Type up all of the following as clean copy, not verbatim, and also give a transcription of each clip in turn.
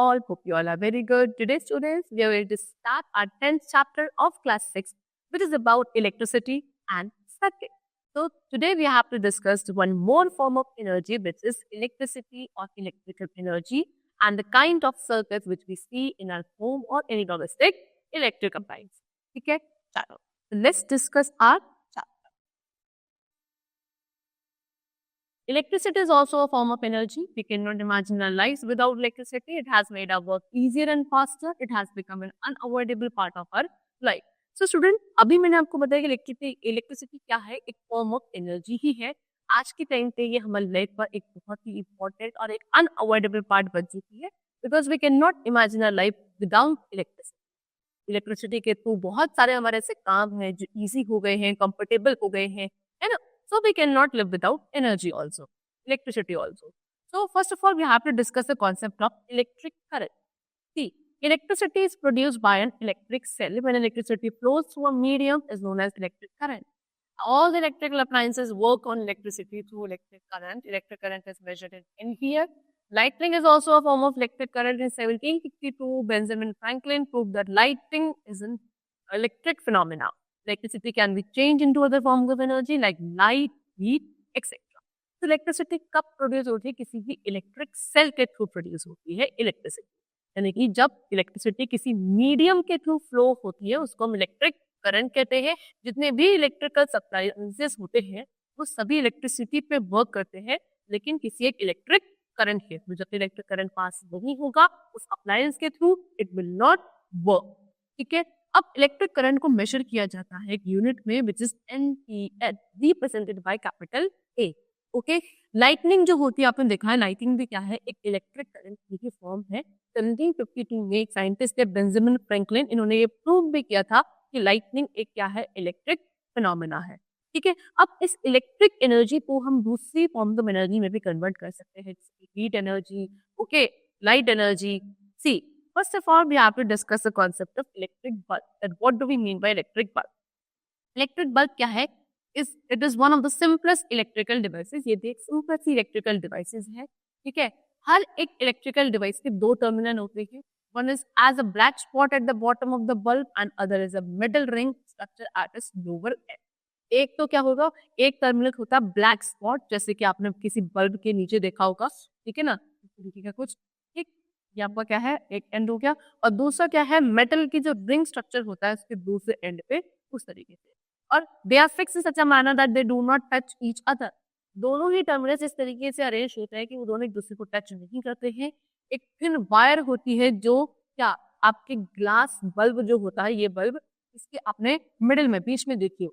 all. Hope you all are very good. Today, students, we are going to start our 10th chapter of class 6, which is about electricity and circuit. So, today we have to discuss one more form of energy, which is electricity or electrical energy, and the kind of circuits which we see in our home or any domestic electric appliance. Okay? So, let's discuss our chapter. Electricity is also a form of energy. We cannot imagine our lives without electricity. It has made our work easier and faster. It has become an unavoidable part of our life. So student, अभी मैंने आपको बताया कि electricity क्या है, एक form of energy ही है. आज के टाइम पे ये हमारी लाइफ का एक बहुत ही इंपॉर्टेंट और एक अनअवॉइडेबल पार्ट बन चुकी है, because we can not imagine our life without electricity. Electricity के थ्रू बहुत सारे हमारे ऐसे काम हैं जो इजी हो गए हैं, कंफर्टेबल हो गए हैं, है ना. So we cannot live without energy also, electricity also. So first of all, we have to discuss the concept of electric current. See, electricity is produced by an electric cell. When electricity flows through a medium is known as electric current. All the electrical appliances work on electricity through electric current. Electric current is measured in ampere. Lightning is also a form of electric current. In 1752, Benjamin Franklin proved that lighting is an electric phenomena. Electricity can be changed into other forms of energy like light, heat, etc. तो electricity कब produce होती है? किसी भी electric cell के through produce होती है electricity. यानी कि जब इलेक्ट्रिसिटी किसी मीडियम के थ्रू फ्लो होती है उसको हम इलेक्ट्रिक करंट कहते हैं. जितने भी इलेक्ट्रिकल सप्लायंसेस होते हैं वो सभी इलेक्ट्रिसिटी पे वर्क करते हैं, लेकिन किसी एक इलेक्ट्रिक करंट के थ्रू. जब इलेक्ट्रिक करंट पास नहीं होगा उस अप्लायंस के through, it will not work. ठीक है. अब इलेक्ट्रिक करंट को मेजर किया जाता है एक यूनिट में, which is ampere, represented by capital A. Okay. Lightning जो होती है, आपने देखा है लाइटनिंग भी क्या है, एक इलेक्ट्रिक करंट की फॉर्म है. 1752 में एक साइंटिस्ट है बेंजामिन फ्रैंकलिन, इन्होंने ये प्रूव भी किया था कि लाइटनिंग एक क्या है, इलेक्ट्रिक फिनोमेना है. ठीक है. अब इस इलेक्ट्रिक एनर्जी को हम दूसरी फॉर्म ऑफ एनर्जी में भी कन्वर्ट कर सकते हैं, heat energy, okay, light energy. See, first of all, we have to discuss the concept of electric bulb. And what do we mean by electric bulb? Electric bulb क्या है? It is one of the simplest electrical devices. ये एक simple सी electrical devices है. ठीक है. हर एक electrical device के दो टर्मिनल होते हैं. One is as a black spot at the bottom of the bulb and other is a metal ring structure at its lower end. एक तो क्या होगा, एक टर्मिनल होता है ब्लैक स्पॉट, जैसे कि आपने किसी बल्ब के नीचे देखा होगा. ठीक है ना, तरीके का कुछ. ठीक, ये आपका क्या है, एक एंड हो गया. और दूसरा क्या है, मेटल की जो रिंग स्ट्रक्चर होता है उसके दूसरे एंड पे उस तरीके से. और they are fixed in such a manner that they do not touch each other. दोनों ही टर्मिनल्स इस तरीके से अरेंज होते हैं कि वो दोनों एक दूसरे को टच नहीं करते हैं. एक थिन वायर होती है जो क्या आपके ग्लास बल्ब जो होता है, ये बल्ब इसके अपने मिडिल में, बीच में देखिए.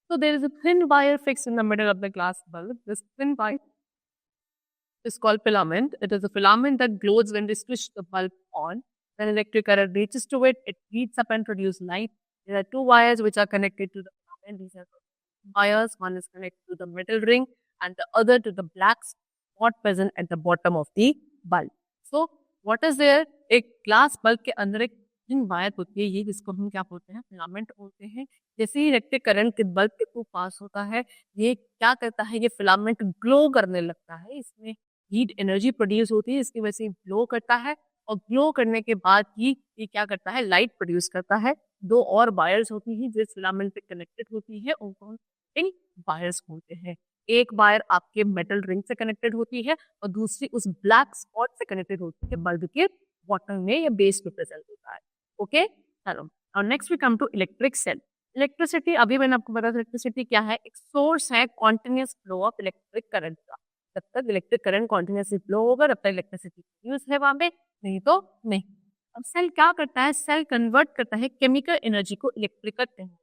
So there is a thin wire fixed in the middle of the glass bulb. This thin wire is called filament. It is a filament that glows when we switch the bulb on. When electric current reaches to it, it heats up and produces light. There are two wires which are connected to the filament. These are wires. One is connected to the metal ring and the other to the black spot present at the bottom of the bulb. So what is there? एक glass bulb के अंदर एक thin wire होती है, ये जिसको हम क्या बोलते हैं, फिलामेंट बोलते हैं. जैसे ही इलेक्ट्रिक करंट के बल्ब के थ्रू पास होता है, ये क्या करता है, ये फिलामेंट ग्लो करने लगता है. इसमें हीट एनर्जी प्रोड्यूस होती है, इसकी वजह से ग्लो करता है. और ग्लो करने के बाद ही ये क्या करता है, लाइट प्रोड्यूस करता है. दो और वायर्स होती हैं जो इस फिलामेंट पे कनेक्टेड होती है, उनको इन वायर्स बोलते हैं. एक वायर आपके मेटल रिंग से कनेक्टेड होती है और दूसरी उस ब्लैक स्पॉट से कनेक्टेड होती है, बल्ब के बॉटम में या बेस में प्रेजेंट होता है. ओके, चलो. और next we come to electric cell. Electricity, अभी मैंने आपको बताया इलेक्ट्रिसिटी क्या है, एक सोर्स है continuous flow of electric current का. जब तक इलेक्ट्रिक करंट कॉन्टिन्यूसली फ्लो होगा तब तक इलेक्ट्रिसिटी यूज है वहां पे, नहीं तो नहीं. अब सेल क्या करता है, सेल कन्वर्ट करता है केमिकल एनर्जी को इलेक्ट्रिकल एनर्जी.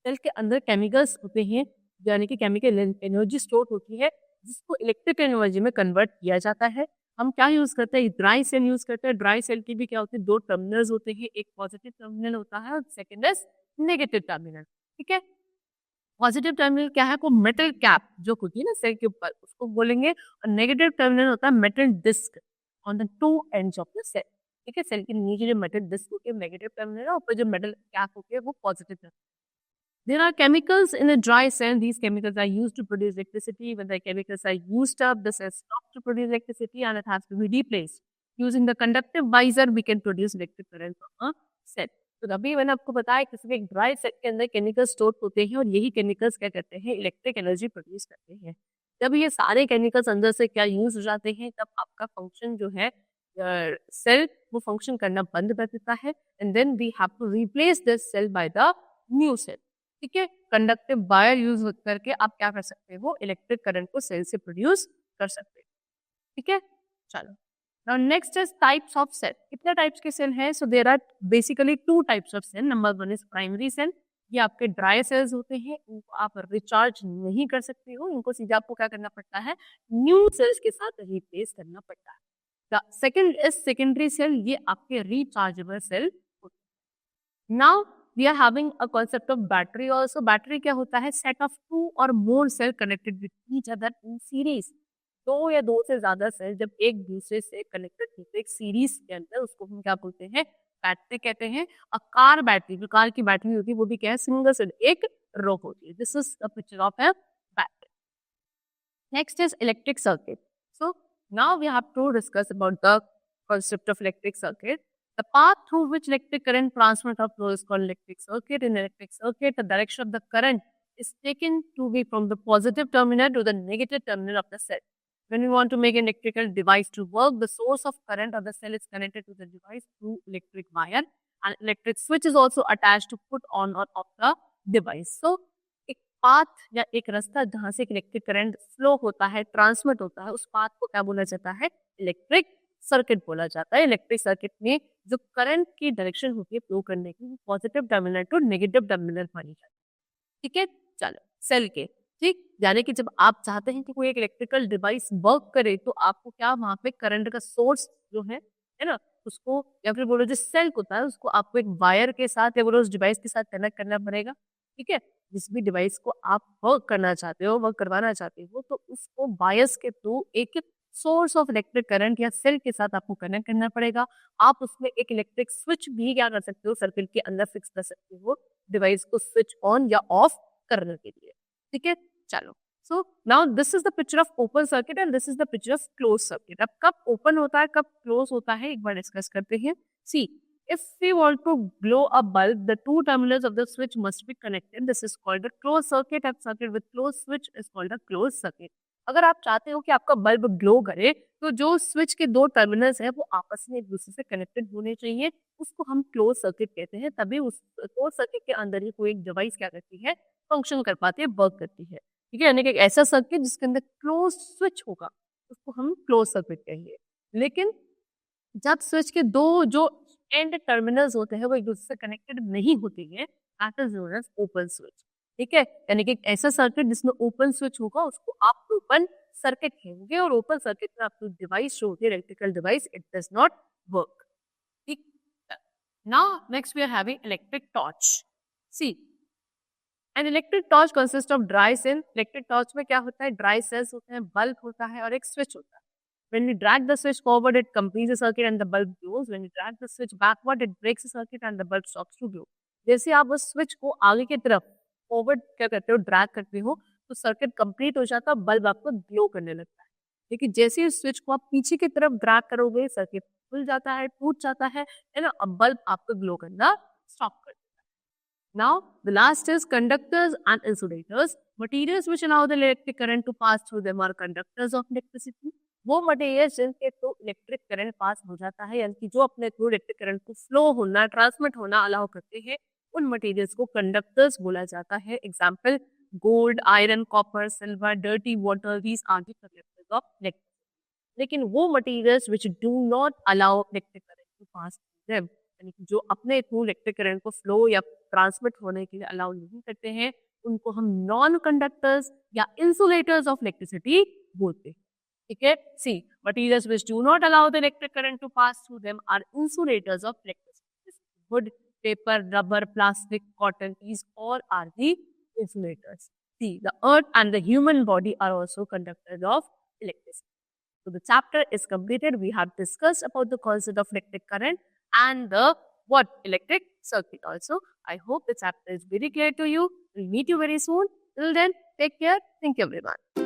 सेल के अंदर केमिकल्स होते हैं, यानी कि केमिकल एनर्जी स्टोर होती है, जिसको इलेक्ट्रिकल एनर्जी में कन्वर्ट किया जाता है. हम क्या यूज करते हैं, ड्राई सेल यूज करते हैं. ड्राई सेल की भी क्या होती है, दो टर्मिनल्स होते हैं, एक पॉजिटिव टर्मिनल होता है और सेकेंड इज नेगेटिव टर्मिनल. ठीक है. पॉजिटिव टर्मिनल क्या है, को मेटल कैप जो होती है ना सेल के ऊपर, उसको बोलेंगे. और नेगेटिव टर्मिनल होता है metal disc on the two ends of the cell. ठीक है. सेल के नीचे जो मेटल डिस्क होती है नेगेटिव टर्मिनल है, ऊपर जो मेटल कैप होती है वो positive terminal. There are chemicals in a dry cell. These chemicals are used to produce electricity. When the chemicals are used up, the cell stops to produce electricity and it has to be replaced. Using the conductive visor, we can produce electric current from a cell. तो अभी मैंने आपको बताया किसी भी एक dry cell के अंदर केमिकल स्टोर होते हैं और यही केमिकल्स क्या करते हैं, इलेक्ट्रिक एनर्जी प्रोड्यूस करते हैं। जब ये सारे केमिकल्स अंदर से क्या यूज हो जाते हैं, तब आपका फंक्शन जो है सेल वो फंक्शन करना बंद कर देता है, and then we have to replace this cell by the new cell. ठीक है, कंडक्टिव वायर यूज करके आप क्या कर सकते हो, इलेक्ट्रिक करंट को सेल से प्रोड्यूस कर सकते हो। ठीक है, चलो now next is types of cell. कितने टाइप्स के सेल हैं? So there are basically 2 types of cell. Number 1 is primary cell. ये आपके ड्राई सेल्स होते हैं, इनको आप रिचार्ज नहीं कर सकते हो, इनको सीधा आपको क्या करना पड़ता है, न्यू सेल्स के साथ रिप्लेस करना पड़ता है। The second is secondary cell. ये आपके रिचार्जेबल सेल होते हैं। Now we are having a concept of battery also. Battery क्या होता है, सेट ऑफ 2 और more cell connected with each other in series. 2 या 2 से ज्यादा सेल जब एक दूसरे से कनेक्टेड होते हैं एक सीरीज के अंदर, उसको हम क्या बोलते हैं, बैटरी कहते हैं। अ कार बैटरी, जो कार की बैटरी होती है वो भी क्या है, सिंगल सेल, एक रो होती है। This is a picture of a battery. Next is electric circuit. So now we have to discuss about the concept of electric circuit. The path through which electric current transfer or flow is called electric circuit. In electric circuit, the direction of the current is taken to be from the positive terminal to the negative terminal of the cell. When we want to make an electrical device to work, the source of current of the cell is connected to the device through electric wire, and electric switch is also attached to put on or off the device. So, एक path या एक रास्ता जहाँ से electric current flow होता है, transmit होता है, उस पाथ को क्या बोला जाता है, इलेक्ट्रिक सर्किट बोला जाता है। इलेक्ट्रिक सर्किट में जो करंट की डायरेक्शन होती है फ्लो करने की, positive terminal to negative terminal मानी जाती है। ठीक है, चलो सेल के, ठीक, यानी कि जब आप चाहते हैं कि कोई एक इलेक्ट्रिकल डिवाइस वर्क करे, तो आपको क्या वहां पे करंट का सोर्स जो है ना, उसको या फिर बोलो जो सेल होता है उसको आपको एक वायर के साथ या बोलो उस डिवाइस के साथ कनेक्ट करना पड़ेगा। ठीक है, जिस भी डिवाइस को आप वर्क करना चाहते हो, वर्क करवाना चाहते हो, तो उसको वायर्स के थ्रू एक सोर्स ऑफ इलेक्ट्रिक करंट या सेल के साथ आपको कनेक्ट करना पड़ेगा। आप उसमें एक इलेक्ट्रिक स्विच भी क्या कर सकते हो, सर्किट के अंदर फिक्स कर सकते हो डिवाइस को स्विच ऑन या ऑफ करने के लिए। ठीक है, चलो so now this is the picture of open circuit and this is the picture of close circuit. अब कब ओपन होता है, कब क्लोज होता है, एक बार डिस्कस करते हैं। सी, if we want to glow a bulb, the 2 terminals of the switch must be connected. This is called a closed circuit. A circuit with closed switch is called a closed circuit. अगर आप चाहते हो कि आपका bulb glow करे, तो जो switch के 2 टर्मिनल्स हैं वो आपस में एक दूसरे से कनेक्टेड होने चाहिए, उसको हम क्लोज सर्किट कहते हैं। तभी उस क्लोज सर्किट के अंदर ही कोई एक डिवाइस क्या करती है, फंक्शन कर पाती है, वर्क करती है। ठीक है, यानी कि एक ऐसा सर्किट जिसके अंदर क्लोज स्विच होगा उसको हम क्लोज सर्किट कहेंगे। लेकिन जब स्विच के 2 जो एंड टर्मिनल्स होते हैं वो एक दूसरे से कनेक्टेड नहीं होते हैं, that is known as open switch. ठीक है, यानी कि एक ऐसा सर्किट जिसमें ओपन स्विच होगा उसको आप ओपन सर्किट कहेंगे, और ओपन सर्किट में आपकी डिवाइस जो होती है electrical device, it does not work. ठीक, now next we are having electric torch. See, an electric torch consist of dry cell. Electric torch में क्या होता है, ड्राई सेल्स होते हैं, बल्ब होता है और एक स्विच होता है। When we drag the switch forward, it completes the circuit and the bulb glows. When we drag the switch backward, it breaks the circuit and the bulb stops to glow. जैसे आप उस switch को आगे की तरफ forward क्या करते हो, ड्रैग करते हो, तो सर्किट कंप्लीट हो जाता है, बल्ब आपको ग्लो करने लगता है। लेकिन जैसे उस स्विच को आप पीछे की तरफ ड्रैग करोगे, सर्किट खुल जाता है, टूट जाता है ना, अब बल्ब आपको ग्लो करना स्टॉप कर देता है। Now, the last is conductors and insulators. Materials which allow the electric current to pass through them are conductors of electricity. वो मटेरियल्स जिनके थ्रू इलेक्ट्रिक करंट पास हो जाता है, यानी कि जो अपने थ्रू इलेक्ट्रिक करंट को फ्लो होना, ट्रांसमिट होना अलाउ करते हैं, उन मटेरियल्स को कंडक्टर्स बोला जाता है। Example, gold, iron, copper, silver, dirty water, these are the conductors of electricity. लेकिन वो materials which do not allow electric current to pass through them, यानी कि जो अपने थ्रू इलेक्ट्रिक करंट को फ्लो या ट्रांसमिट होने के लिए अलाउ नहीं करते हैं, उनको हम नॉन कंडक्टर्स या इंसुलेटर्स ऑफ इलेक्ट्रिसिटी बोलते हैं। ठीक है, सी, materials which do not allow the electric current to pass through them are insulators of electricity. Wood, paper, rubber, plastic, cotton, these all are the insulators. See, the earth and the human body are also conductors of electricity. So the chapter is completed. We have discussed about the concept of electric current and the electric circuit also. I hope the chapter is very clear to you. We'll meet you very soon. Till then, take care. Thank you everyone.